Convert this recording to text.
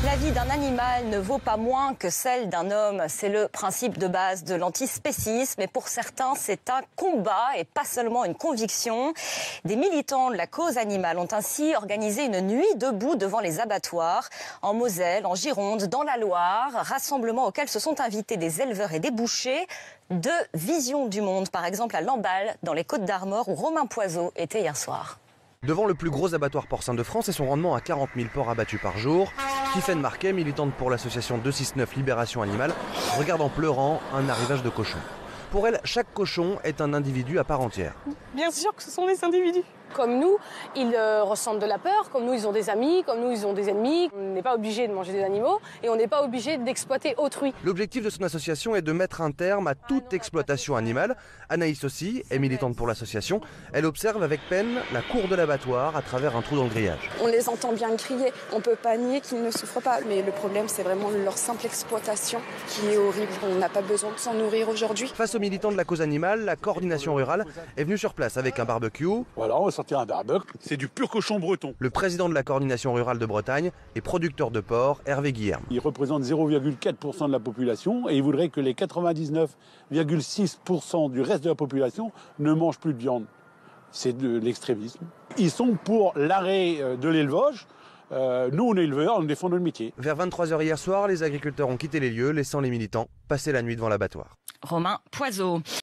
La vie d'un animal ne vaut pas moins que celle d'un homme. C'est le principe de base de l'antispécisme. Et pour certains, c'est un combat et pas seulement une conviction. Des militants de la cause animale ont ainsi organisé une nuit debout devant les abattoirs. En Moselle, en Gironde, dans la Loire. Rassemblement auquel se sont invités des éleveurs et des bouchers de Vision du Monde. Par exemple à Lamballe, dans les Côtes-d'Armor, où Romain Poiseau était hier soir. Devant le plus gros abattoir porcin de France et son rendement à 40 000 porcs abattus par jour, Tiffaine Marquet, militante pour l'association 269 Libération Animale, regarde en pleurant un arrivage de cochons. Pour elle, chaque cochon est un individu à part entière. Bien sûr que ce sont des individus. Comme nous, ils ressentent de la peur, comme nous, ils ont des amis, comme nous, ils ont des ennemis. On n'est pas obligé de manger des animaux et on n'est pas obligé d'exploiter autrui. L'objectif de son association est de mettre un terme à toute exploitation animale. Anaïs aussi est militante pour l'association. Elle observe avec peine la cour de l'abattoir à travers un trou dans le grillage. On les entend bien crier, on ne peut pas nier qu'ils ne souffrent pas. Mais le problème, c'est vraiment leur simple exploitation qui est horrible. On n'a pas besoin de s'en nourrir aujourd'hui. Face aux militants de la cause animale, la coordination rurale est venue sur place avec un barbecue. Voilà, on va sortir un barbecue. C'est du pur cochon breton. Le président de la coordination rurale de Bretagne est producteur de porc, Hervé Guilherme. Il représente 0,4% de la population et il voudrait que les 99,6% du reste de la population ne mangent plus de viande. C'est de l'extrémisme. Ils sont pour l'arrêt de l'élevage. Nous, on est éleveurs, on défend notre métier. Vers 23 h hier soir, les agriculteurs ont quitté les lieux, laissant les militants passer la nuit devant l'abattoir. Romain Poiseau.